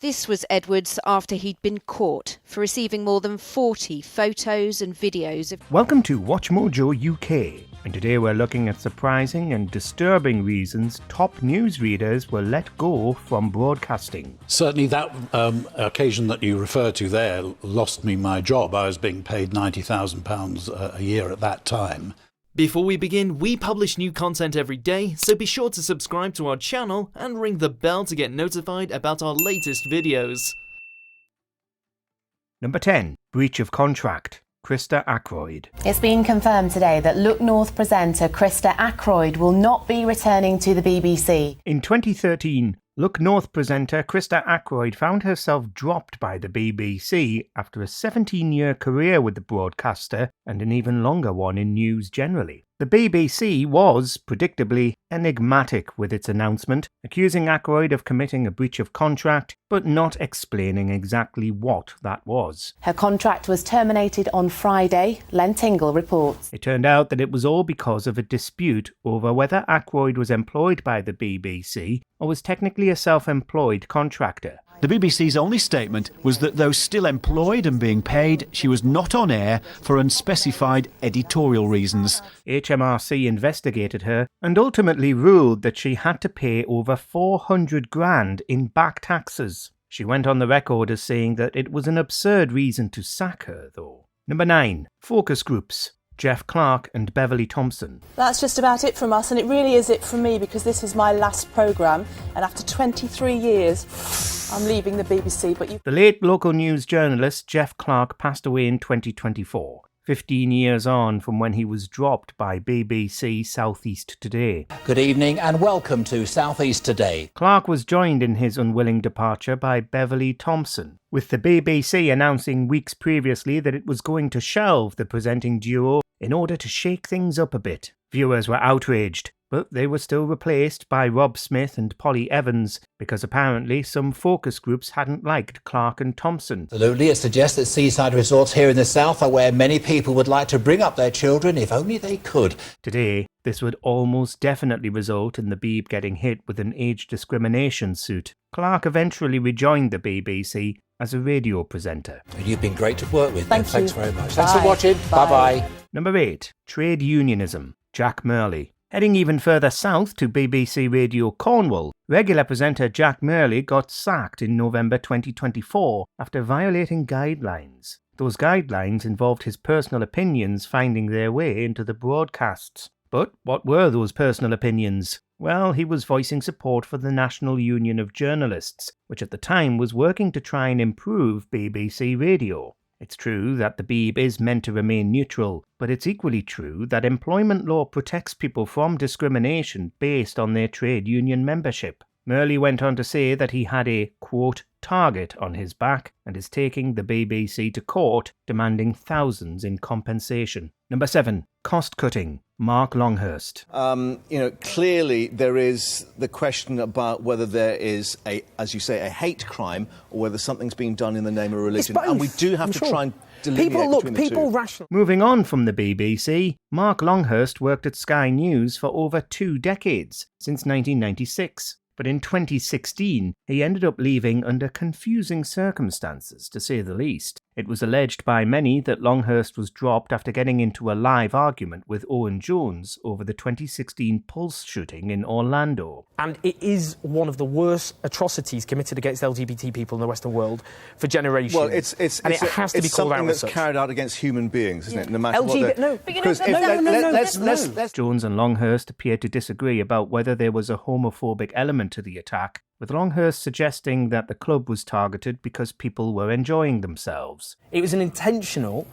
This was Edwards after he'd been caught for receiving more than 40 photos and videos of... Welcome to WatchMojoUK, and today we're looking at surprising and disturbing reasons top newsreaders were let go from broadcasting. Certainly that occasion that you refer to there lost me my job. I was being paid £90,000 a year at that time. Before we begin, we publish new content every day, so be sure to subscribe to our channel and ring the bell to get notified about our latest videos. Number 10. Breach of contract. Krista Ackroyd. It's been confirmed today that Look North presenter Krista Ackroyd will not be returning to the BBC. In 2013, Look North presenter Krista Ackroyd found herself dropped by the BBC after a 17-year career with the broadcaster and an even longer one in news generally. The BBC was, predictably, enigmatic with its announcement, accusing Ackroyd of committing a breach of contract, but not explaining exactly what that was. Her contract was terminated on Friday, Len Tingle reports. It turned out that it was all because of a dispute over whether Ackroyd was employed by the BBC or was technically a self-employed contractor. The BBC's only statement was that though still employed and being paid, she was not on air for unspecified editorial reasons. HMRC investigated her and ultimately ruled that she had to pay over 400 grand in back taxes. She went on the record as saying that it was an absurd reason to sack her, though. Number 9. Focus groups. Jeff Clark and Beverly Thompson. That's just about it from us, and it really is it from me because this is my last programme, and after 23 years I'm leaving the BBC. The late local news journalist Jeff Clark passed away in 2024, 15 years on from when he was dropped by BBC South East Today. Good evening and welcome to South East Today. Clark was joined in his unwilling departure by Beverly Thompson, with the BBC announcing weeks previously that it was going to shelve the presenting duo in order to shake things up a bit. Viewers were outraged, but they were still replaced by Rob Smith and Polly Evans, because apparently some focus groups hadn't liked Clark and Thompson. Absolutely, it suggests that seaside resorts here in the south are where many people would like to bring up their children if only they could. Today, this would almost definitely result in the Beeb getting hit with an age discrimination suit. Clark eventually rejoined the BBC as a radio presenter. You've been great to work with. Thanks very much. Bye. Thanks for watching. Bye-bye. Number 8. Trade Unionism. Jack Murley. Heading even further south to BBC Radio Cornwall, regular presenter Jack Murley got sacked in November 2024 after violating guidelines. Those guidelines involved his personal opinions finding their way into the broadcasts. But what were those personal opinions? Well, he was voicing support for the National Union of Journalists, which at the time was working to try and improve BBC Radio. It's true that the Beeb is meant to remain neutral, but it's equally true that employment law protects people from discrimination based on their trade union membership. Murley went on to say that he had a, quote, target on his back and is taking the BBC to court, demanding thousands in compensation. Number 7. Cost cutting. Mark Longhurst. Clearly there is the question about whether there is as you say, a hate crime or whether something's being done in the name of religion. And we do have to try and delineate between the two. Moving on from the BBC, Mark Longhurst worked at Sky News for over 2 decades, since 1996. But in 2016, he ended up leaving under confusing circumstances, to say the least. It was alleged by many that Longhurst was dropped after getting into a live argument with Owen Jones over the 2016 Pulse shooting in Orlando. And it is one of the worst atrocities committed against LGBT people in the Western world for generations. Well, it has to be called out as such. It's carried out against human beings, isn't it? No matter what. No. Jones and Longhurst appeared to disagree about whether there was a homophobic element to the attack, with Longhurst suggesting that the club was targeted because people were enjoying themselves. It was an intentional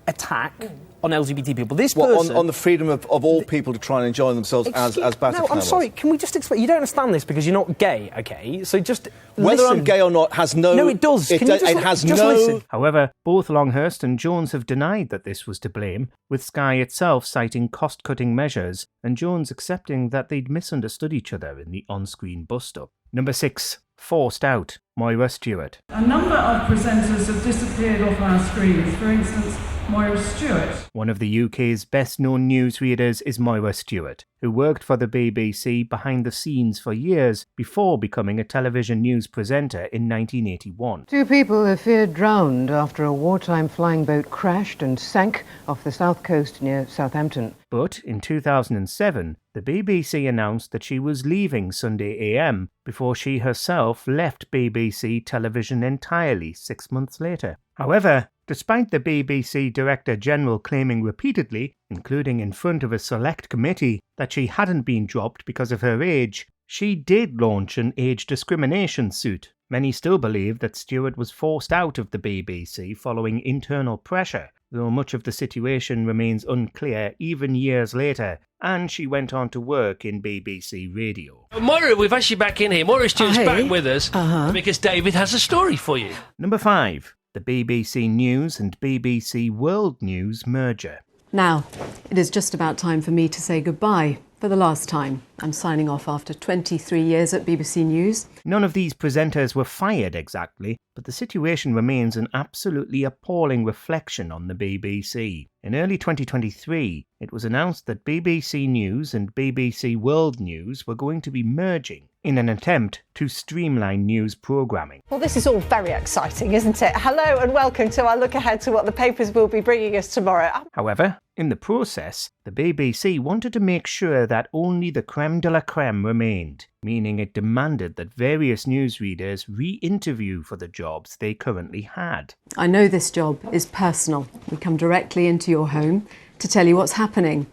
attack on LGBT people. This person... person... On the freedom of all people to try and enjoy themselves as Bataclan No, I'm sorry, can we just explain? You don't understand this because you're not gay, OK? So just Whether listen. I'm gay or not has no... No, it does. It has no... Listen. However, both Longhurst and Jones have denied that this was to blame, with Sky itself citing cost-cutting measures and Jones accepting that they'd misunderstood each other in the on-screen bust-up. Number 6. Forced out. Moira Stewart. A number of presenters have disappeared off our screens. For instance, Moira Stewart. One of the UK's best-known newsreaders is Moira Stewart, who worked for the BBC behind the scenes for years before becoming a television news presenter in 1981. 2 people are feared drowned after a wartime flying boat crashed and sank off the south coast near Southampton. But in 2007, the BBC announced that she was leaving Sunday AM before she herself left BBC television entirely 6 months later. However, despite the BBC Director General claiming repeatedly, including in front of a select committee, that she hadn't been dropped because of her age, she did launch an age discrimination suit. Many still believe that Stewart was forced out of the BBC following internal pressure, though much of the situation remains unclear even years later, and she went on to work in BBC Radio. Moira, we've actually back in here. Moira Stewart's back with us because David has a story for you. Number 5. The BBC News and BBC World News merger. Now, it is just about time for me to say goodbye for the last time. I'm signing off after 23 years at BBC News. None of these presenters were fired exactly, but the situation remains an absolutely appalling reflection on the BBC. In early 2023, it was announced that BBC News and BBC World News were going to be merging in an attempt to streamline news programming. Well, this is all very exciting, isn't it? Hello and welcome to our look ahead to what the papers will be bringing us tomorrow. However, in the process, the BBC wanted to make sure that only the creme de la creme remained, meaning it demanded that various newsreaders re-interview for the jobs they currently had. I know this job is personal. We come directly into your home to tell you what's happening.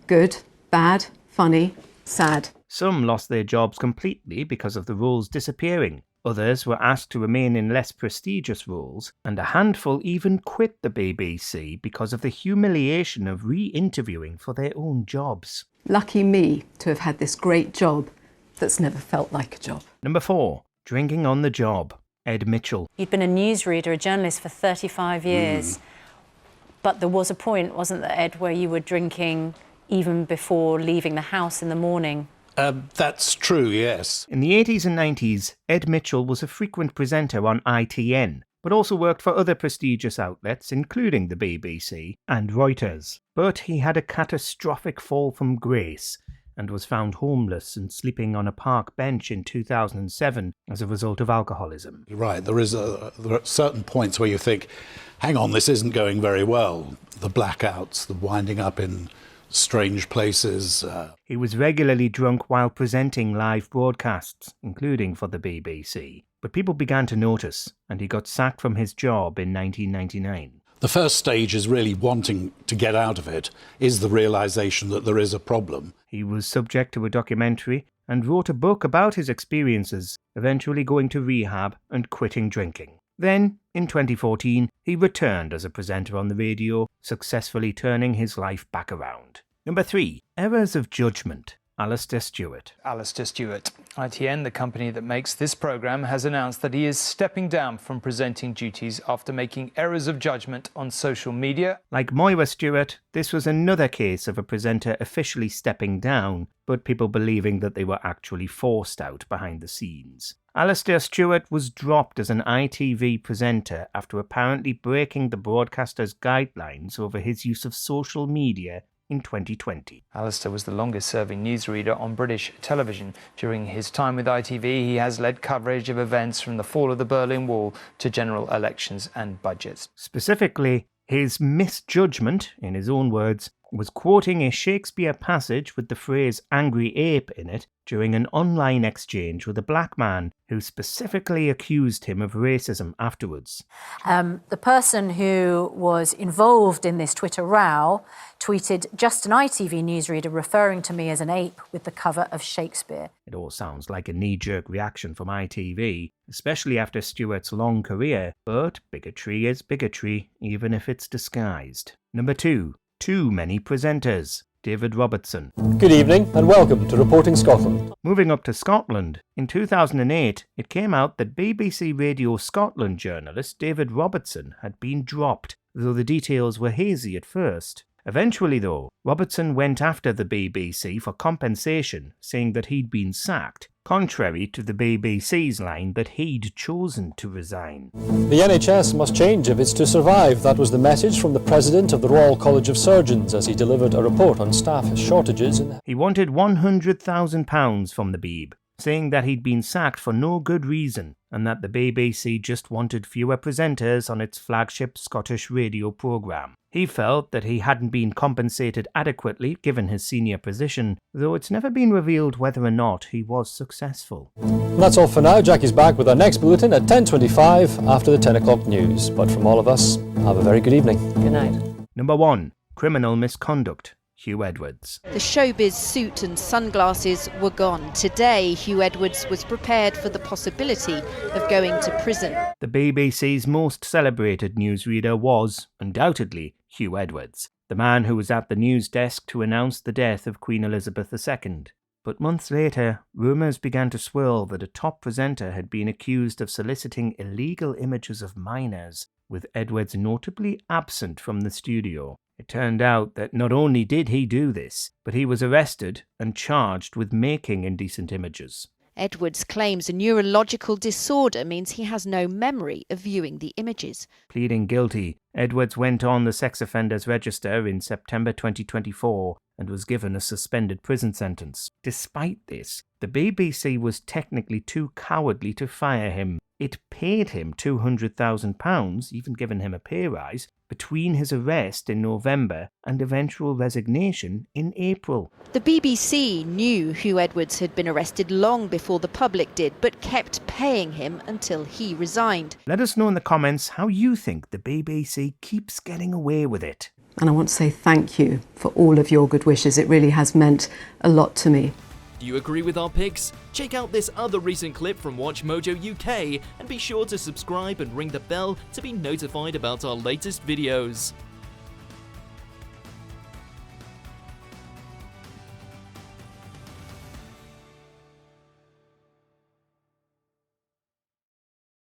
Good, bad, funny, sad. Some lost their jobs completely because of the roles disappearing. Others were asked to remain in less prestigious roles, and a handful even quit the BBC because of the humiliation of re-interviewing for their own jobs. Lucky me to have had this great job that's never felt like a job. Number 4. Drinking on the job. Ed Mitchell. You'd been a newsreader, a journalist for 35 years. But there was a point, wasn't there, Ed, where you were drinking even before leaving the house in the morning? That's true, yes. In the 80s and 90s, Ed Mitchell was a frequent presenter on ITN, but also worked for other prestigious outlets, including the BBC and Reuters. But he had a catastrophic fall from grace and was found homeless and sleeping on a park bench in 2007 as a result of alcoholism. Right, there are certain points where you think, hang on, this isn't going very well. The blackouts, the winding up in strange places. He was regularly drunk while presenting live broadcasts, including for the BBC. But people began to notice, and he got sacked from his job in 1999. The first stage is really wanting to get out of it, is the realisation that there is a problem. He was subject to a documentary and wrote a book about his experiences, eventually going to rehab and quitting drinking. Then, in 2014, he returned as a presenter on the radio, successfully turning his life back around. Number 3. Errors of Judgement. Alistair Stewart. Alistair Stewart. ITN, the company that makes this programme, has announced that he is stepping down from presenting duties after making errors of judgment on social media. Like Moira Stewart, this was another case of a presenter officially stepping down, but people believing that they were actually forced out behind the scenes. Alistair Stewart was dropped as an ITV presenter after apparently breaking the broadcaster's guidelines over his use of social media in 2020. Alistair was the longest-serving newsreader on British television. During his time with ITV, he has led coverage of events from the fall of the Berlin Wall to general elections and budgets. Specifically, his misjudgment, in his own words, was quoting a Shakespeare passage with the phrase "angry ape" in it during an online exchange with a black man who specifically accused him of racism afterwards. The person who was involved in this Twitter row tweeted, "Just an ITV newsreader referring to me as an ape with the cover of Shakespeare." It all sounds like a knee-jerk reaction from ITV, especially after Stewart's long career, but bigotry is bigotry, even if it's disguised. Number 2. Too many presenters. David Robertson. Good evening and welcome to Reporting Scotland. Moving up to Scotland, in 2008 it came out that BBC Radio Scotland journalist David Robertson had been dropped, though the details were hazy at first. Eventually, though, Robertson went after the BBC for compensation, saying that he'd been sacked, contrary to the BBC's line that he'd chosen to resign. The NHS must change if it's to survive. That was the message from the President of the Royal College of Surgeons as he delivered a report on staff shortages. He wanted £100,000 from the Beeb, saying that he'd been sacked for no good reason and that the BBC just wanted fewer presenters on its flagship Scottish radio programme. He felt that he hadn't been compensated adequately given his senior position, though it's never been revealed whether or not he was successful. And that's all for now. Jackie's back with our next bulletin at 10:25 after the 10 o'clock news. But from all of us, have a very good evening. Good night. Number 1. Criminal misconduct. Hugh Edwards. The showbiz suit and sunglasses were gone. Today, Hugh Edwards was prepared for the possibility of going to prison. The BBC's most celebrated newsreader was, undoubtedly, Hugh Edwards, the man who was at the news desk to announce the death of Queen Elizabeth II. But months later, rumours began to swirl that a top presenter had been accused of soliciting illegal images of minors, with Edwards notably absent from the studio. It turned out that not only did he do this, but he was arrested and charged with making indecent images. Edwards claims a neurological disorder means he has no memory of viewing the images. Pleading guilty, Edwards went on the sex offenders register in September 2024 and was given a suspended prison sentence. Despite this, the BBC was technically too cowardly to fire him. It paid him £200,000, even given him a pay rise, between his arrest in November and eventual resignation in April. The BBC knew Hugh Edwards had been arrested long before the public did, but kept paying him until he resigned. Let us know in the comments how you think the BBC keeps getting away with it. And I want to say thank you for all of your good wishes. It really has meant a lot to me. Do you agree with our picks? Check out this other recent clip from WatchMojoUK and be sure to subscribe and ring the bell to be notified about our latest videos.